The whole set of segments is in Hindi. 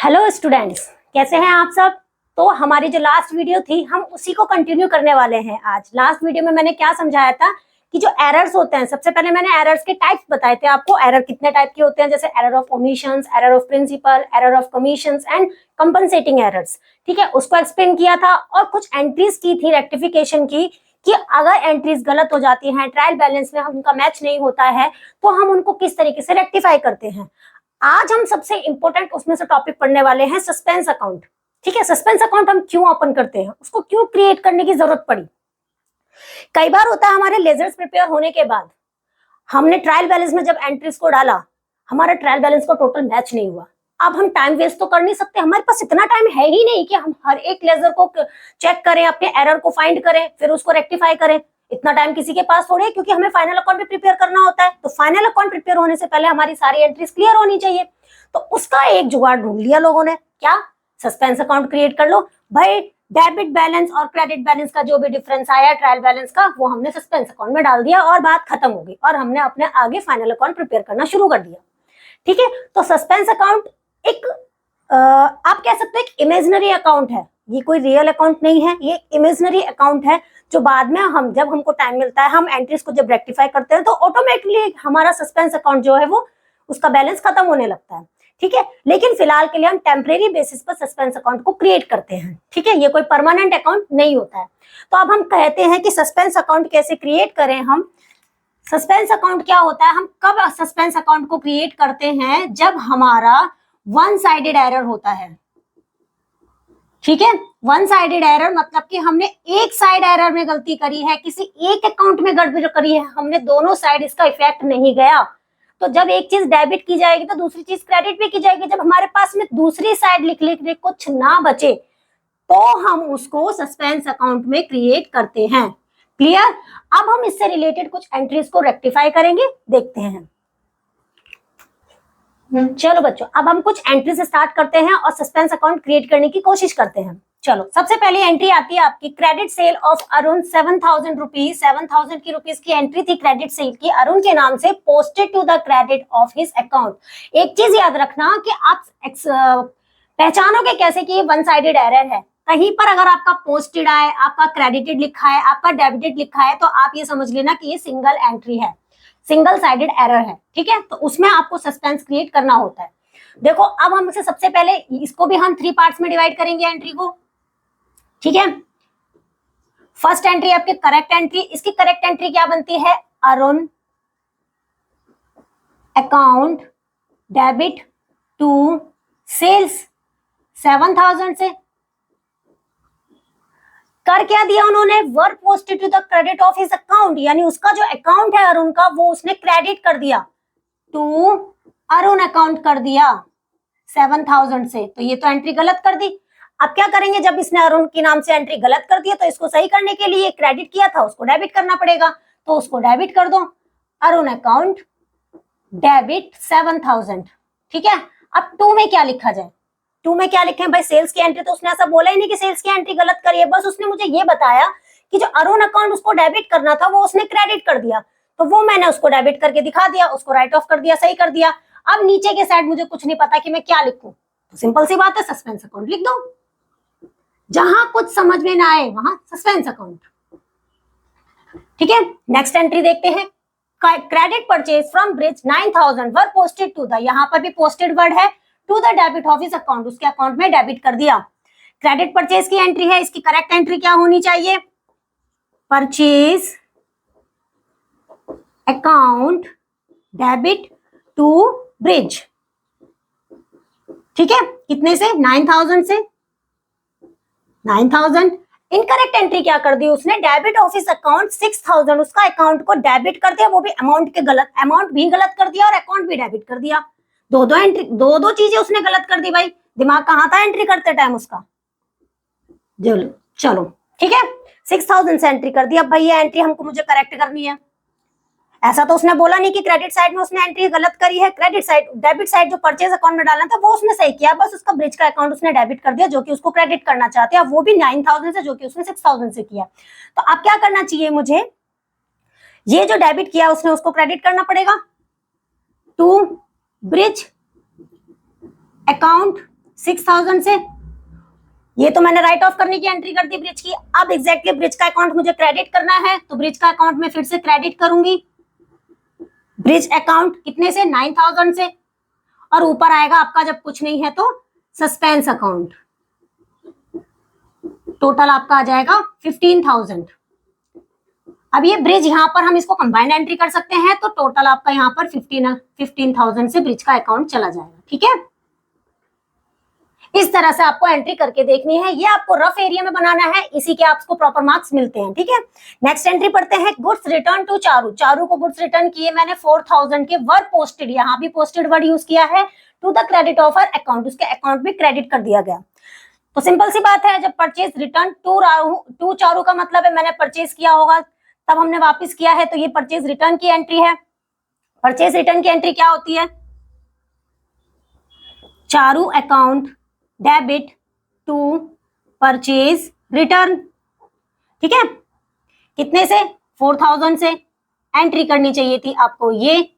हेलो स्टूडेंट्स, कैसे हैं आप सब। तो हमारी जो लास्ट वीडियो थी हम उसी को कंटिन्यू करने वाले हैं आज। लास्ट वीडियो में मैंने क्या समझाया था कि जो एरर्स होते हैं, सबसे पहले मैंने एरर्स के टाइप्स बताए थे आपको। एरर कितने टाइप के होते हैं, जैसे error of omissions, error of principle, error of commissions and compensating errors. ठीक है, उसको एक्सप्लेन किया था और कुछ एंट्रीज की थी रेक्टिफिकेशन की कि अगर एंट्रीज गलत हो जाती हैं, ट्रायल बैलेंस में उनका मैच नहीं होता है, तो हम उनको किस तरीके से रेक्टिफाई करते हैं। आज हम सबसे इंपॉर्टेंट उसमें से टॉपिक पढ़ने वाले हैं सस्पेंस अकाउंट। ठीक है, सस्पेंस अकाउंट हम क्यों ओपन करते हैं, उसको क्यों क्रिएट करने की जरूरत पड़ी। कई बार होता है हमारे लेजर्स प्रिपेयर होने के बाद हमने ट्रायल बैलेंस में जब एंट्रीज को डाला, हमारा ट्रायल बैलेंस का टोटल मैच नहीं हुआ। अब हम टाइम वेस्ट तो कर नहीं सकते, हमारे पास इतना टाइम है ही नहीं कि हम हर एक लेजर को चेक करें, अपने एरर को फाइंड करें, फिर उसको रेक्टिफाई करें। इतना टाइम किसी के पास थोड़े है, क्योंकि हमें फाइनल अकाउंट भी प्रिपेयर करना होता है। तो फाइनल अकाउंट प्रिपेयर होने से पहले हमारी सारी एंट्रीज क्लियर होनी चाहिए। तो उसका एक जुगाड़ ढूंढ लिया लोगों ने, क्या, सस्पेंस अकाउंट क्रिएट कर लो भाई। डेबिट बैलेंस और क्रेडिट बैलेंस का जो भी डिफरेंस आया ट्रायल बैलेंस का, वो हमने सस्पेंस अकाउंट में डाल दिया और बात खत्म हो गई और हमने अपने आगे फाइनल अकाउंट प्रिपेयर करना शुरू कर दिया। ठीक है, तो सस्पेंस अकाउंट एक आप कह सकते हो एक इमेजिनरी अकाउंट है। ये कोई रियल अकाउंट नहीं है, ये इमेजिनरी अकाउंट है जो बाद में हम जब हमको टाइम मिलता है, हम एंट्रीज को जब रेक्टिफाई करते हैं तो ऑटोमेटिकली हमारा सस्पेंस अकाउंट जो है वो उसका बैलेंस खत्म होने लगता है। ठीक है, लेकिन फिलहाल के लिए हम टेम्परेरी बेसिस पर सस्पेंस अकाउंट को क्रिएट करते हैं। ठीक है, ये कोई परमानेंट अकाउंट नहीं होता है। तो अब हम कहते हैं कि सस्पेंस अकाउंट कैसे क्रिएट करें हम। सस्पेंस अकाउंट क्या होता है, हम कब सस्पेंस अकाउंट को क्रिएट करते हैं, जब हमारा वन साइडेड एरर होता है। ठीक है, वन साइडेड एरर मतलब कि हमने एक साइड एरर में गलती करी है, किसी एक अकाउंट में गड़बड़ करी है, हमने दोनों साइड इसका इफेक्ट नहीं गया। तो जब एक चीज डेबिट की जाएगी तो दूसरी चीज क्रेडिट भी की जाएगी। जब हमारे पास में दूसरी साइड लिख कुछ ना बचे तो हम उसको सस्पेंस अकाउंट में क्रिएट करते हैं। क्लियर। अब हम इससे रिलेटेड कुछ एंट्रीज को रेक्टिफाई करेंगे, देखते हैं। चलो बच्चों, अब हम कुछ एंट्री से स्टार्ट करते हैं और सस्पेंस अकाउंट क्रिएट करने की कोशिश करते हैं। चलो, सबसे पहले एंट्री आती है आपकी credit sale of Arun 7000 rupees. 7000 की रुपीज की एंट्री थी क्रेडिट सेल की अरुण के नाम से, posted to the credit of his account. एक चीज याद रखना कि आप पहचानोगे कैसे कि ये वन साइडेड एरर है। कहीं पर अगर आपका पोस्टेड आए, आपका क्रेडिटेड लिखा है, आपका डेबिटेड लिखा है, तो आप ये समझ लेना कि ये सिंगल एंट्री है, सिंगल साइडेड एरर है। ठीक है, तो उसमें आपको सस्पेंस क्रिएट करना होता है। देखो, अब हम इसे सबसे पहले इसको भी हम 3 पार्ट्स में डिवाइड करेंगे एंट्री को। ठीक है, फर्स्ट एंट्री आपकी करेक्ट एंट्री। इसकी करेक्ट एंट्री क्या बनती है, Arun account debit to sales 7000 से। कर क्या दिया उन्होंने, were posted to the credit of his account, यानी उसका जो अकाउंट है अरुण का वो उसने क्रेडिट कर दिया टू अरुण अकाउंट कर दिया 7000 से। तो ये तो एंट्री गलत कर दी। अब क्या करेंगे, जब इसने अरुण के नाम से एंट्री गलत कर दिया तो इसको सही करने के लिए क्रेडिट किया था उसको डेबिट करना पड़ेगा, तो उसको डेबिट कर दो, अरुण अकाउंट डेबिट 7000। ठीक है, अब 2 में क्या लिखा जाए, 2 में क्या लिखें भाई, सेल्स की एंट्री। तो उसने ऐसा बोला ही नहीं कि सेल्स की एंट्री गलत करी है, बस उसने मुझे ये बताया कि जो अरुण अकाउंट उसको डेबिट करना था वो उसने क्रेडिट कर दिया, तो वो मैंने उसको डेबिट करके दिखा दिया, उसको राइट ऑफ कर दिया, सही कर दिया। अब नीचे के साइड मुझे कुछ नहीं पता कि मैं क्या लिखूं, तो सिंपल सी बात है, सस्पेंस अकाउंट लिख दो। जहां कुछ समझ में ना आए वहां सस्पेंस अकाउंट। ठीक है, नेक्स्ट एंट्री देखते हैं। Credit purchase from Brij 9000 were posted to the, यहां पर भी पोस्टेड वर्ड है, to the debit of his account, उसके अकाउंट में डेबिट कर दिया। क्रेडिट परचेज की एंट्री है, इसकी करेक्ट एंट्री क्या होनी चाहिए, purchase account debit to Brij. ठीक है, कितने से, 9000 से, 9000। इनकरेक्ट एंट्री क्या कर दी उसने, डेबिट ऑफ हिज अकाउंट 6000, उसका अकाउंट को डेबिट कर दिया, वो भी अमाउंट के गलत, अमाउंट भी गलत कर दिया और अकाउंट भी डेबिट कर दिया। दो एंट्री, दो चीजें उसने गलत कर दी भाई। दिमाग कहाँ था एंट्री करते टाइम उसका। चलो ठीक है, 6000 से एंट्री कर दी। अब भाई ये एंट्री हमको मुझे करेक्ट करनी है। ऐसा तो उसने बोला नहीं कि क्रेडिट साइड में उसने एंट्री गलत करी है, क्रेडिट साइड, डेबिट साइड जो परचेज अकाउंट में डालना था वो उसने सही किया, बस उसका ब्रिज का अकाउंट उसने डेबिट कर दिया जो कि उसको क्रेडिट करना चाहते हैं, वो भी 9000 से जो कि उसने 6000 से किया। तो अब क्या करना चाहिए मुझे, ये जो डेबिट किया उसने उसको क्रेडिट करना पड़ेगा टू ब्रिज अकाउंट 6000 से। ये तो मैंने राइट ऑफ करने की एंट्री कर दी ब्रिज की। अब एग्जैक्टली ब्रिज का अकाउंट मुझे क्रेडिट करना है, तो ब्रिज का अकाउंट में फिर से क्रेडिट करूंगी। ब्रिज अकाउंट कितने से? 9000 से। और ऊपर आएगा आपका जब कुछ नहीं है तो सस्पेंस अकाउंट। टोटल आपका आ जाएगा 15000। अब ये ब्रिज यहाँ पर हम इसको कंबाइंड एंट्री कर सकते हैं, तो टोटल आपका यहाँ पर 15,000 से ब्रिज का अकाउंट चला जाएगा। ठीक है, इस तरह से आपको एंट्री करके देखनी है। ये आपको रफ एरिया में बनाना है, इसी के आपको प्रॉपर मार्क्स मिलते हैं। ठीक है, नेक्स्ट एंट्री पढ़ते हैं। Goods return to Charu. Charu को गुड्स रिटर्न किए मैंने 4000 के, वर्ड पोस्टेड, यहाँ भी पोस्टेड वर्ड यूज किया है, to the credit of her account, उसके अकाउंट में क्रेडिट कर दिया गया। तो सिंपल सी बात है, जब परचेज रिटर्न टू चारू का मतलब है मैंने परचेज किया होगा तब हमने वापस किया है, तो ये परचेज रिटर्न की एंट्री है। परचेज रिटर्न की एंट्री क्या होती है? Charu account debit to purchase return. ठीक है, कितने से? 4000 से। एंट्री करनी चाहिए थी आपको ये,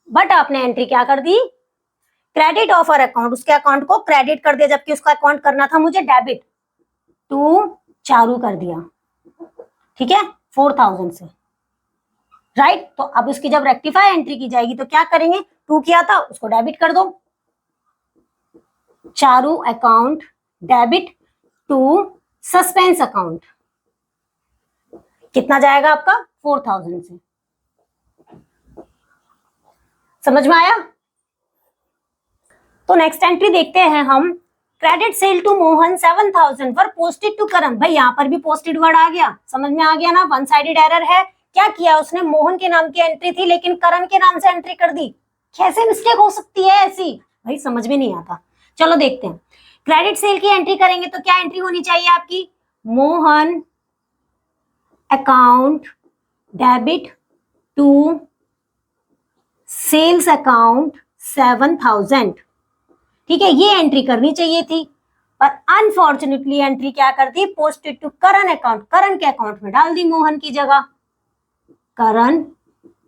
बट आपने एंट्री क्या कर दी? क्रेडिट ऑफ हर अकाउंट, उसके अकाउंट को क्रेडिट कर दिया, जबकि उसका अकाउंट करना था मुझे डेबिट, टू चारू कर दिया। ठीक है, 4000 से, राइट। तो अब उसकी जब रेक्टिफाई एंट्री की जाएगी तो क्या करेंगे? टू किया था उसको डेबिट कर दो, Charu account debit to suspense account. कितना जाएगा आपका? 4000 से। समझ में आया? तो नेक्स्ट एंट्री देखते हैं हम। Credit sale to Mohan 7000 were posted to Karan. भाई यहाँ पर भी पोस्टेड वर्ड आ गया, समझ में आ गया ना? वन साइडेड एरर है। क्या किया उसने? मोहन के नाम की एंट्री थी लेकिन करण के नाम से एंट्री कर दी। कैसे मिस्टेक हो सकती है ऐसी? भाई समझ में नहीं आता। चलो देखते हैं। क्रेडिट सेल की एंट्री करेंगे तो क्या एंट्री होनी चाहिए आपकी? Mohan account debit to sales account 7000। ठीक है, ये एंट्री करनी चाहिए थी, पर अनफॉर्चुनेटली एंट्री क्या कर दी? पोस्टेड टू करण अकाउंट, करण के अकाउंट में डाल दी मोहन की जगह। करण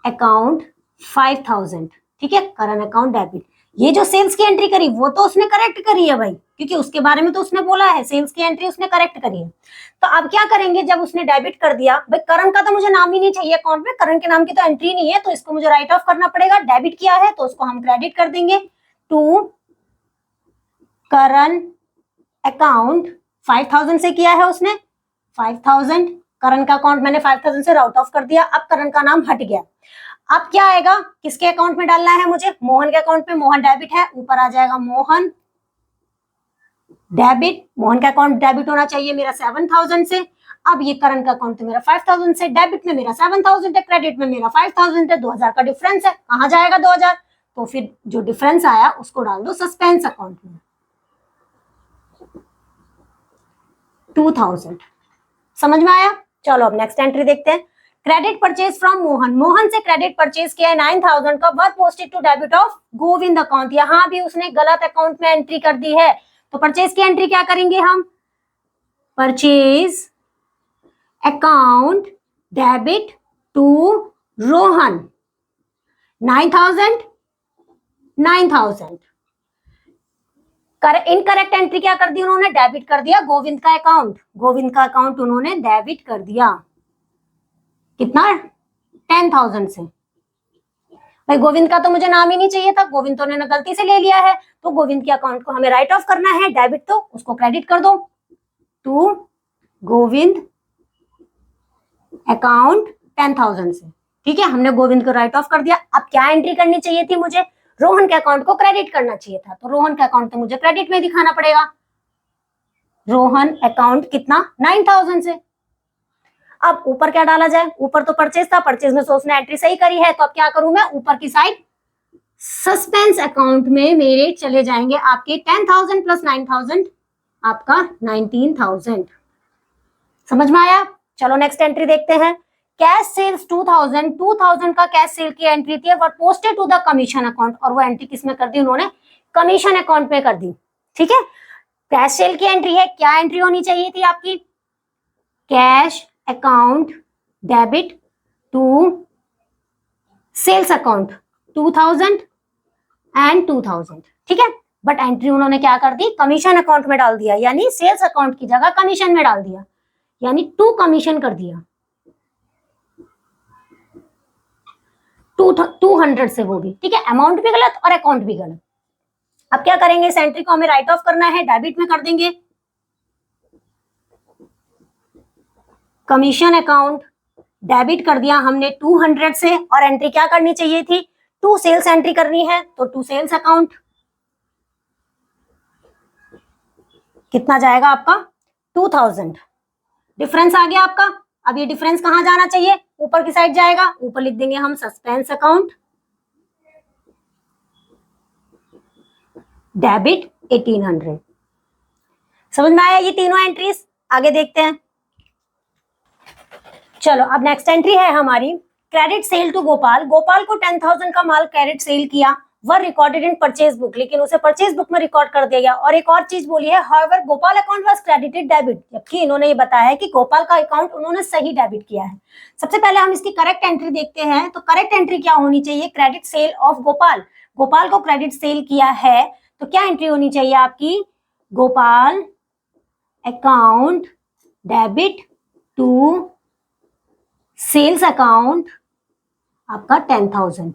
अकाउंट 5000। ठीक है, करण अकाउंट डेबिट। ये जो सेल्स की एंट्री करी वो तो उसने करेक्ट करी है भाई, क्योंकि उसके बारे में तो उसने बोला है, सेल्स की एंट्री उसने करेक्ट करी है। तो अब क्या करेंगे? जब उसने डेबिट कर दिया, भाई करण का तो मुझे नाम ही नहीं चाहिए अकाउंट में, करण के नाम की तो एंट्री नहीं है, तो इसको मुझे राइट ऑफ करना पड़ेगा। डेबिट किया है तो उसको हम क्रेडिट कर देंगे टू करण अकाउंट 5000 से किया है उसने 5000। करण का अकाउंट मैंने 5000 से राउट ऑफ कर दिया। अब करण का नाम हट गया। अब क्या आएगा? किसके अकाउंट में डालना है मुझे? मोहन के अकाउंट में। मोहन डेबिट है, ऊपर आ जाएगा मोहन डेबिट। मोहन का अकाउंट डेबिट होना चाहिए मेरा 7000 से। अब ये करण का अकाउंट तो मेरा 5000 से, डेबिट में मेरा 7000 है, क्रेडिट में मेरा 5000 है, 2000 का डिफरेंस है। कहां जाएगा 2000? तो फिर जो डिफरेंस आया उसको डाल दो सस्पेंस अकाउंट में, 2000। समझ में आया? चलो अब नेक्स्ट एंट्री देखते हैं। Credit purchase from Mohan. Mohan से क्रेडिट परचेज किया है 9000 का, work posted to debit of Govind account. यहां भी उसने गलत अकाउंट में एंट्री कर दी है, तो परचेज की एंट्री क्या करेंगे हम? Purchase account debit to Rohan 9000। Incorrect entry क्या कर दी उन्होंने? डेबिट कर दिया गोविंद का अकाउंट। गोविंद का अकाउंट उन्होंने डेबिट कर दिया। कितना? 10000 से। भाई गोविंद का तो मुझे नाम ही नहीं चाहिए था, गोविंद तो ने गलती से ले लिया है, तो गोविंद के अकाउंट को हमें राइट ऑफ करना है। डेबिट तो उसको क्रेडिट कर दो टू गोविंद अकाउंट 10000 से। ठीक है, हमने गोविंद को राइट ऑफ कर दिया। अब क्या एंट्री करनी चाहिए थी मुझे? रोहन के अकाउंट को क्रेडिट करना चाहिए था, तो रोहन का अकाउंट तो मुझे क्रेडिट में दिखाना पड़ेगा। रोहन अकाउंट कितना? 9000 से। अब ऊपर क्या डाला जाए? ऊपर तो परचेज था, परचेज में उसने एंट्री सही करी है, तो अब क्या करूं मैं? ऊपर की साइड सस्पेंस अकाउंट में मेरे चले जाएंगे आपके 10000 प्लस 9000, आपका 19000। समझ में आया? चलो नेक्स्ट एंट्री देखते हैं। कैश सेल्स 2000 का कैश सेल की एंट्री थी और posted to the commission account, और वो एंट्री किसमें कर दी उन्होंने? कमीशन अकाउंट में कर दी। ठीक है, कैश सेल की एंट्री है, क्या एंट्री होनी चाहिए थी आपकी? Cash account debit to sales account 2000 and 2000। ठीक है, बट एंट्री उन्होंने क्या कर दी, कमीशन अकाउंट में डाल दिया, यानी सेल्स अकाउंट की जगह कमीशन में डाल दिया, यानी टू कमीशन कर दिया 200 से, वो भी ठीक है, अमाउंट भी गलत और अकाउंट भी गलत। अब क्या करेंगे, इस एंट्री को हमें राइट ऑफ करना है, डेबिट में कर देंगे। कमीशन अकाउंट डेबिट कर दिया हमने 200 से, और एंट्री क्या करनी चाहिए थी, टू सेल्स एंट्री करनी है, तो टू सेल्स अकाउंट कितना जाएगा आपका 2000, डिफरेंस आ गया आपका। अब ये डिफरेंस कहां जाना चाहिए, ऊपर की साइड जाएगा, ऊपर लिख देंगे हम सस्पेंस अकाउंट डेबिट 1800। समझ में आया ये तीनों एंट्रीज, आगे देखते हैं। चलो अब नेक्स्ट एंट्री है हमारी credit sale to Gopal. Gopal को 10,000 का माल क्रेडिट सेल किया, were recorded in purchase book, लेकिन उसे परचेज बुक में रिकॉर्ड कर दिया गया। और एक और चीज बोली है, however Gopal account was credited debit, जबकि इन्होंने ये बताया है कि गोपाल का अकाउंट उन्होंने सही डेबिट किया है। सबसे पहले हम इसकी करेक्ट एंट्री देखते हैं, तो करेक्ट एंट्री क्या होनी चाहिए, credit sale of Gopal, Gopal को क्रेडिट सेल किया है, तो क्या एंट्री होनी चाहिए आपकी, Gopal account debit to sales account आपका 10,000,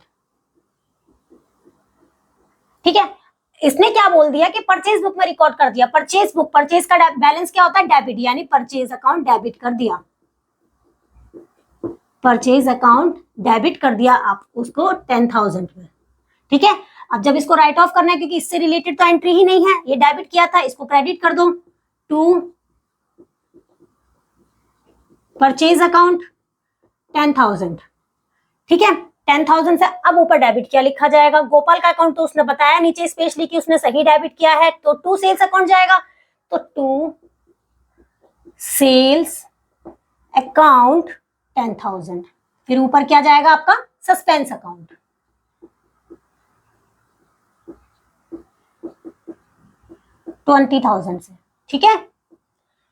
ठीक है। इसने क्या बोल दिया कि परचेज बुक में रिकॉर्ड कर दिया, परचेज बुक, परचेज का बैलेंस क्या होता है, डेबिट, यानी परचेज अकाउंट डेबिट कर दिया, परचेज अकाउंट डेबिट कर दिया आप उसको 10,000 में, ठीक है। अब जब इसको राइट ऑफ करना है, क्योंकि इससे रिलेटेड तो एंट्री ही नहीं है, ये डेबिट किया था, इसको क्रेडिट कर दो टू परचेज अकाउंट 10,000, ठीक है। 10,000 से अब ऊपर डेबिट क्या लिखा जाएगा, गोपाल का अकाउंट तो उसने बताया नीचे स्पेशली कि उसने सही डेबिट किया है, तो टू सेल्स अकाउंट जाएगा, तो टू सेल्स अकाउंट 10,000, फिर ऊपर क्या जाएगा आपका सस्पेंस अकाउंट, $20,000 से, ठीक है,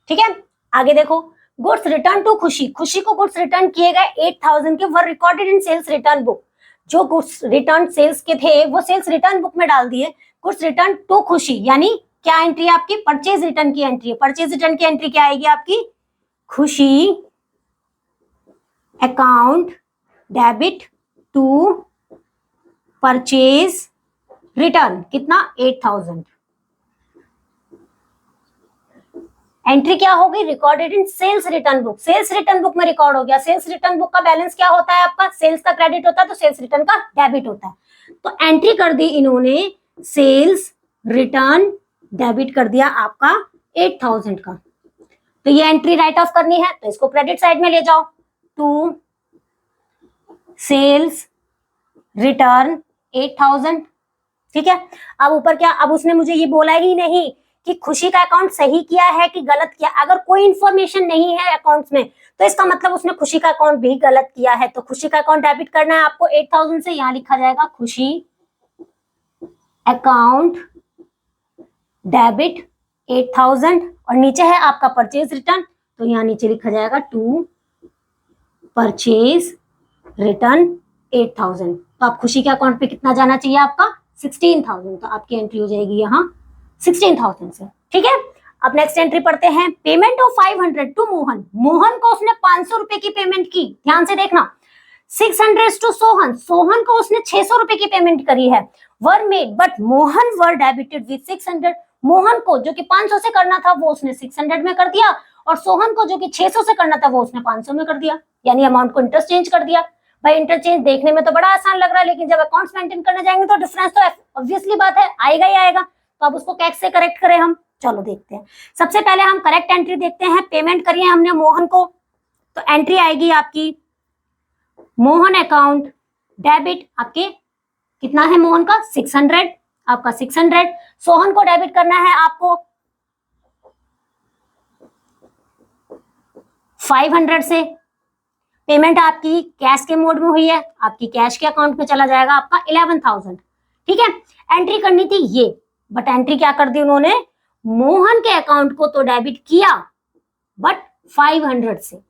ठीक है। आगे देखो, गुड्स रिटर्न टू खुशी, खुशी को गुड्स रिटर्न किए गए 8,000 के, were recorded in sales return book, जो गुड्स रिटर्न सेल्स के थे वो सेल्स रिटर्न बुक में डाल दिए। गुड्स रिटर्न टू खुशी, यानी क्या एंट्री आपकी, परचेज रिटर्न की एंट्री है, परचेज रिटर्न की एंट्री क्या आएगी आपकी, Khushi account debit to purchase return, कितना 8,000, एंट्री क्या होगी, recorded in sales return book, sales return book में रिकॉर्ड हो गया। सेल्स रिटर्न बुक का बैलेंस क्या होता है आपका, सेल्स का क्रेडिट होता है तो सेल्स रिटर्न का डेबिट होता है, तो एंट्री कर दी इन्होंने सेल्स रिटर्न डेबिट कर दिया आपका 8,000 का, तो ये एंट्री राइट ऑफ करनी है, तो इसको क्रेडिट साइड में ले जाओ, टू सेल्स रिटर्न 8,000, ठीक है। अब ऊपर क्या, अब उसने मुझे ये बोला ही नहीं कि खुशी का अकाउंट सही किया है कि गलत किया, अगर कोई इंफॉर्मेशन नहीं है अकाउंट्स में तो इसका मतलब उसने खुशी का अकाउंट भी गलत किया है, तो खुशी का अकाउंट डेबिट करना है आपको 8,000 से, यहां लिखा जाएगा खुशी अकाउंट डेबिट 8,000, और नीचे है आपका परचेज रिटर्न, तो यहाँ नीचे लिखा जाएगा टू परचेज रिटर्न 8,000, तो आप खुशी के अकाउंट पे कितना जाना चाहिए आपका 16,000, तो आपकी एंट्री हो जाएगी यहाँ 16,000 से, ठीक है। अब नेक्स्ट एंट्री पढ़ते हैं, payment of 500 to Mohan, Mohan को उसने 500 रुपए की पेमेंट की, ध्यान से देखना, 600 टू सोहन, सोहन को उसने 600 रुपए की पेमेंट करी है, were made but Mohan were debited with 600, Mohan को जो कि 500 से करना था वो उसने 600 में कर दिया, और सोहन को जो कि 600 से करना था वो उसने 500 में कर दिया, यानी अमाउंट को इंटरचेंज कर दिया। भाई इंटरचेंज देखने में तो बड़ा आसान लग रहा है, लेकिन जब अकाउंट्स मेंटेन करने जाएंगे तो डिफरेंस तो ऑब्वियसली बात है आएगा ही आएगा, तो अब उसको कैसे करेक्ट करें हम, चलो देखते हैं। सबसे पहले हम करेक्ट एंट्री देखते हैं, पेमेंट करिए हमने मोहन को, तो एंट्री आएगी आपकी मोहन अकाउंट डेबिट, आपके कितना है मोहन का 600, आपका 600, सोहन को डेबिट करना है आपको 500 से, पेमेंट आपकी कैश के मोड में हुई है, आपकी कैश के अकाउंट में चला जाएगा आपका 11,000, ठीक है। एंट्री करनी थी ये, बट एंट्री क्या कर दी उन्होंने, मोहन के अकाउंट को तो डेबिट किया बट 500 से,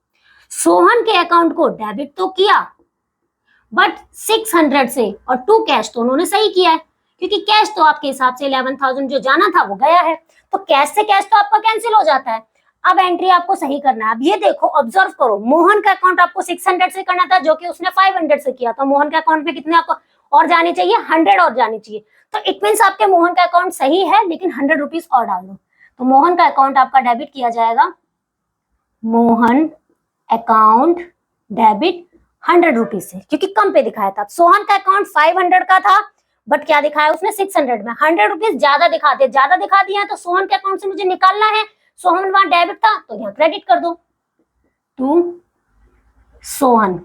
सोहन के अकाउंट को डेबिट तो किया बट 600 से, और टू कैश तो उन्होंने सही किया है, क्योंकि कैश तो आपके हिसाब से 11,000 जो जाना था वो गया है, तो कैश से कैश तो आपका कैंसिल हो जाता है। अब एंट्री आपको सही करना है। अब ये देखो, ऑब्जर्व करो, मोहन का अकाउंट आपको 600 से करना था, जो कि उसने 500 से किया, तो मोहन के अकाउंट में कितने आपको और जानी चाहिए, 100 और जानी चाहिए। तो इट मीन्स आपके मोहन का अकाउंट सही है, लेकिन 100 रुपीज और डाल दो। तो मोहन का अकाउंट आपका डेबिट किया जाएगा, मोहन अकाउंट डेबिट 100 रुपीज से, क्योंकि कम पे दिखाया था। सोहन का अकाउंट 500 का था, बट क्या दिखाया उसने 600 में, 100 रुपीज ज्यादा दिखा दिया, तो सोहन के अकाउंट से मुझे निकालना है। सोहन वहां डेबिट था तो यहाँ क्रेडिट कर दो, टू सोहन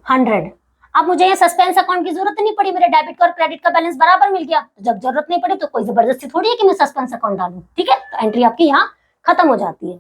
100। अब मुझे ये सस्पेंस अकाउंट की जरूरत नहीं पड़ी, मेरे डेबिट का और क्रेडिट का बैलेंस बराबर मिल गया। तो जब जरूरत नहीं पड़ी तो कोई जबरदस्ती थोड़ी है कि मैं सस्पेंस अकाउंट डालूं, ठीक है। तो एंट्री आपकी यहाँ खत्म हो जाती है।